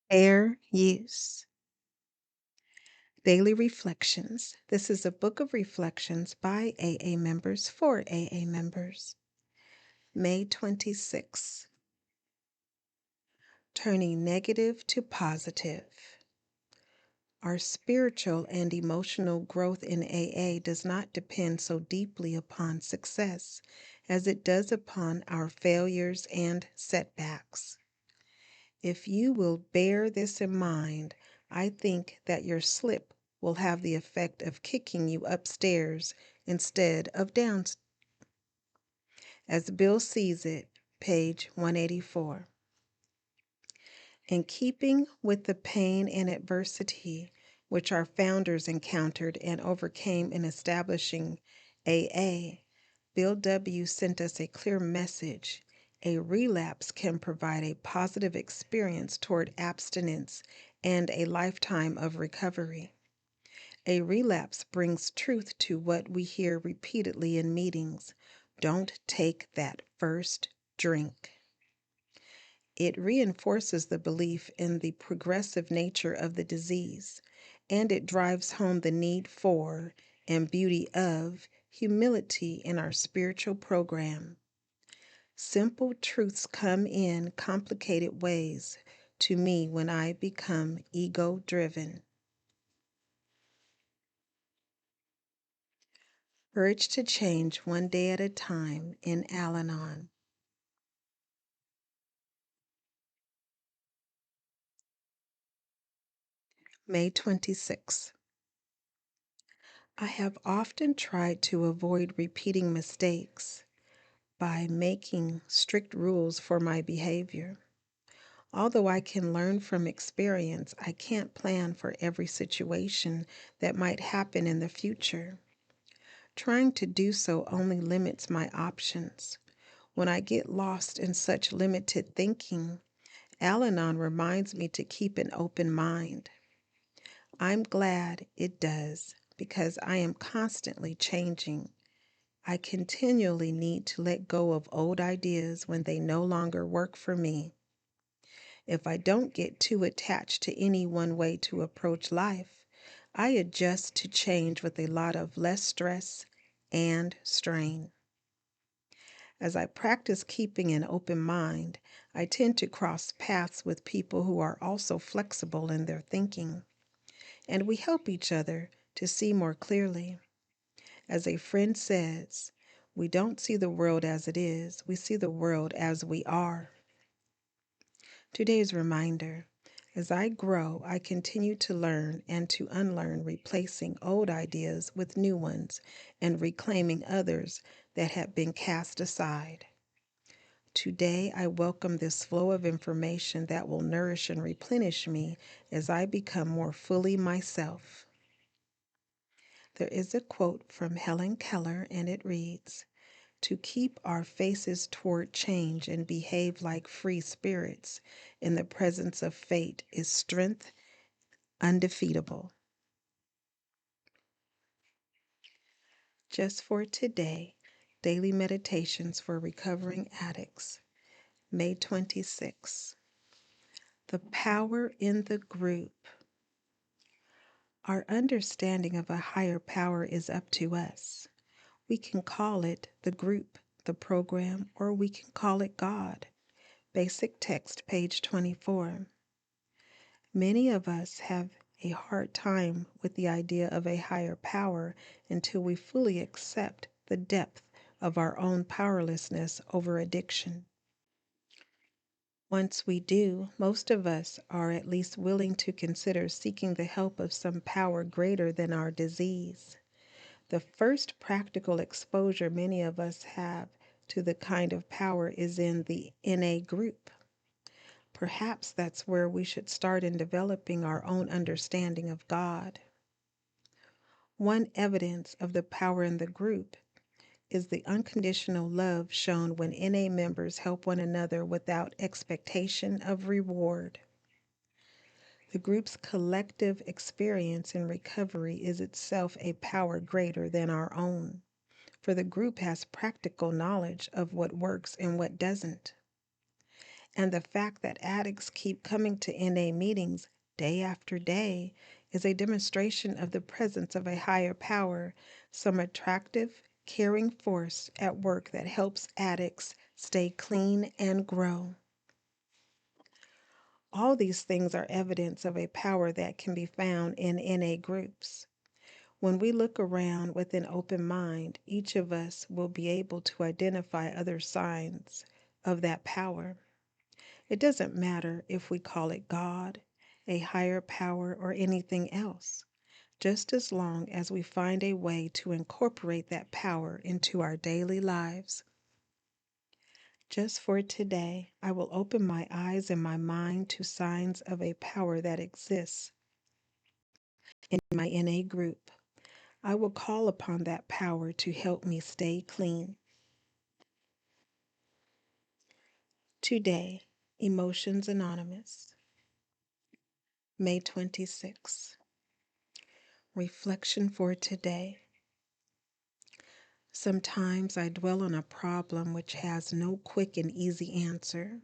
Fair use. Daily Reflections. This is a book of reflections by AA members for AA members. May 26. Turning negative to positive. Our spiritual and emotional growth in AA does not depend so deeply upon success as it does upon our failures and setbacks. If you will bear this in mind, I think that your slip will have the effect of kicking you upstairs instead of down. As Bill sees it, page 184. In keeping with the pain and adversity which our founders encountered and overcame in establishing AA, Bill W. sent us a clear message. A relapse can provide a positive experience toward abstinence and a lifetime of recovery. A relapse brings truth to what we hear repeatedly in meetings. Don't take that first drink. It reinforces the belief in the progressive nature of the disease, and it drives home the need for and beauty of humility in our spiritual program. Simple truths come in complicated ways to me when I become ego-driven. Urge to change one day at a time in Al-Anon. May 26. I have often tried to avoid repeating mistakes by making strict rules for my behavior. Although I can learn from experience, I can't plan for every situation that might happen in the future. Trying to do so only limits my options. When I get lost in such limited thinking, Al-Anon reminds me to keep an open mind. I'm glad it does because I am constantly changing. I continually need to let go of old ideas when they no longer work for me. If I don't get too attached to any one way to approach life, I adjust to change with a lot of less stress and strain. As I practice keeping an open mind, I tend to cross paths with people who are also flexible in their thinking, and we help each other to see more clearly. As a friend says, we don't see the world as it is, we see the world as we are. Today's reminder: as I grow, I continue to learn and to unlearn, replacing old ideas with new ones and reclaiming others that have been cast aside. Today, I welcome this flow of information that will nourish and replenish me as I become more fully myself. There is a quote from Helen Keller, and it reads, "To keep our faces toward change and behave like free spirits in the presence of fate is strength undefeatable." Just for today, Daily Meditations for Recovering Addicts, May 26. The power in the group. Our understanding of a higher power is up to us. We can call it the group, the program, or we can call it God. Basic text, page 24. Many of us have a hard time with the idea of a higher power until we fully accept the depth of our own powerlessness over addiction. Once we do, most of us are at least willing to consider seeking the help of some power greater than our disease. The first practical exposure many of us have to the kind of power is in the NA group. Perhaps that's where we should start in developing our own understanding of God. One evidence of the power in the group is the unconditional love shown when NA members help one another without expectation of reward. The group's collective experience in recovery is itself a power greater than our own, for the group has practical knowledge of what works and what doesn't. And the fact that addicts keep coming to NA meetings day after day is a demonstration of the presence of a higher power, some attractive, caring force at work that helps addicts stay clean and grow. All these things are evidence of a power that can be found in NA groups. When we look around with an open mind, each of us will be able to identify other signs of that power. It doesn't matter if we call it God, a higher power, or anything else, just as long as we find a way to incorporate that power into our daily lives. Just for today, I will open my eyes and my mind to signs of a power that exists in my NA group. I will call upon that power to help me stay clean. Today, Emotions Anonymous, May 26. Reflection for today. Sometimes I dwell on a problem which has no quick and easy answer.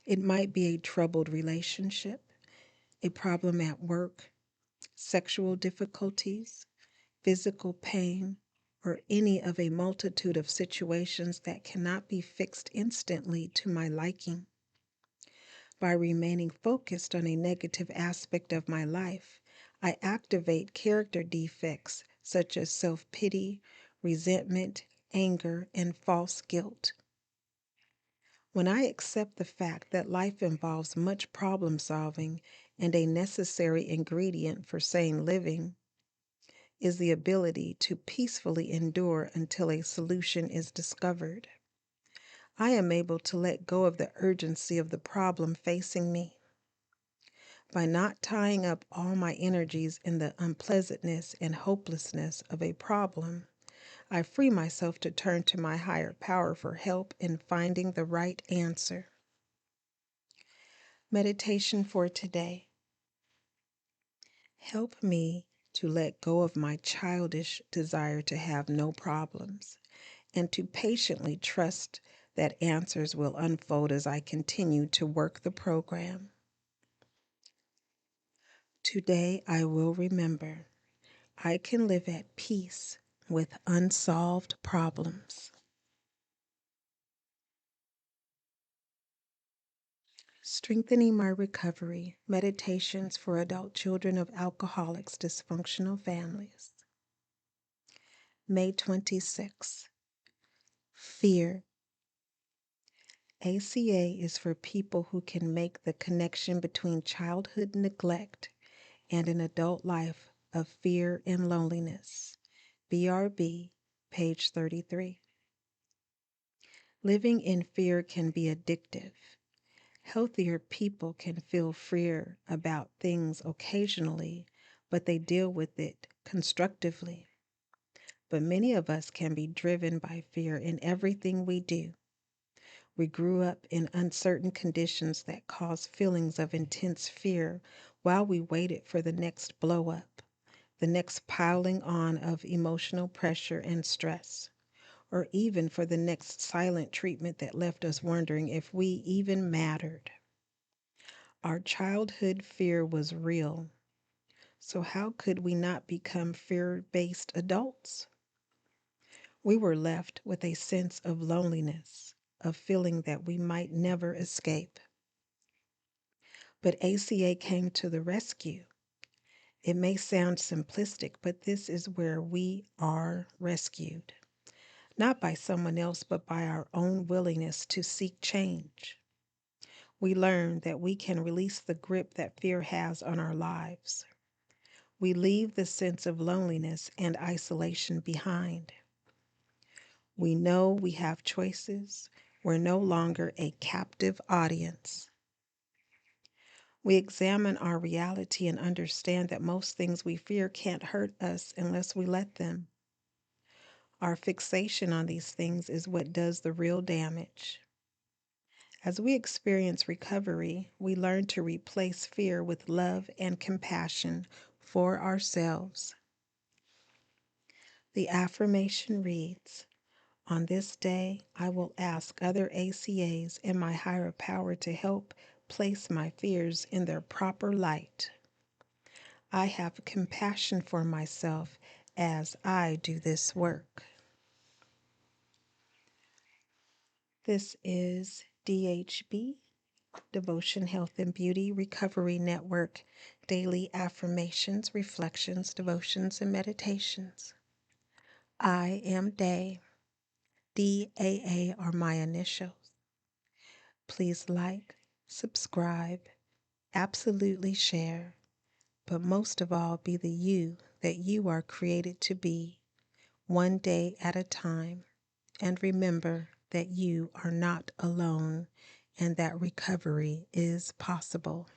It might be a troubled relationship, a problem at work, sexual difficulties, physical pain, or any of a multitude of situations that cannot be fixed instantly to my liking. By remaining focused on a negative aspect of my life, I activate character defects such as self-pity, resentment, anger, and false guilt. When I accept the fact that life involves much problem solving and a necessary ingredient for sane living is the ability to peacefully endure until a solution is discovered, I am able to let go of the urgency of the problem facing me. By not tying up all my energies in the unpleasantness and hopelessness of a problem, I free myself to turn to my higher power for help in finding the right answer. Meditation for today. Help me to let go of my childish desire to have no problems and to patiently trust that answers will unfold as I continue to work the program. Today I will remember I can live at peace with unsolved problems. Strengthening my recovery, meditations for adult children of alcoholics, dysfunctional families. May 26. Fear. ACA is for people who can make the connection between childhood neglect and an adult life of fear and loneliness. BRB, page 33. Living in fear can be addictive. Healthier people can feel fear about things occasionally, but they deal with it constructively. But many of us can be driven by fear in everything we do. We grew up in uncertain conditions that cause feelings of intense fear while we waited for the next blow up, the next piling on of emotional pressure and stress, or even for the next silent treatment that left us wondering if we even mattered. Our childhood fear was real, so how could we not become fear-based adults? We were left with a sense of loneliness, of feeling that we might never escape. But ACA came to the rescue. It may sound simplistic, but this is where we are rescued. Not by someone else, but by our own willingness to seek change. We learn that we can release the grip that fear has on our lives. We leave the sense of loneliness and isolation behind. We know we have choices. We're no longer a captive audience. We examine our reality and understand that most things we fear can't hurt us unless we let them. Our fixation on these things is what does the real damage. As we experience recovery, we learn to replace fear with love and compassion for ourselves. The affirmation reads, On this day, I will ask other ACAs and my higher power to help place my fears in their proper light. I have compassion for myself as I do this work. This is DHB, Devotion, Health, and Beauty Recovery Network, Daily Affirmations, Reflections, Devotions, and Meditations. I am Day. DAA are my initials. Please like, subscribe, absolutely share, but most of all, be the you that you are created to be, one day at a time. And remember that you are not alone and that recovery is possible.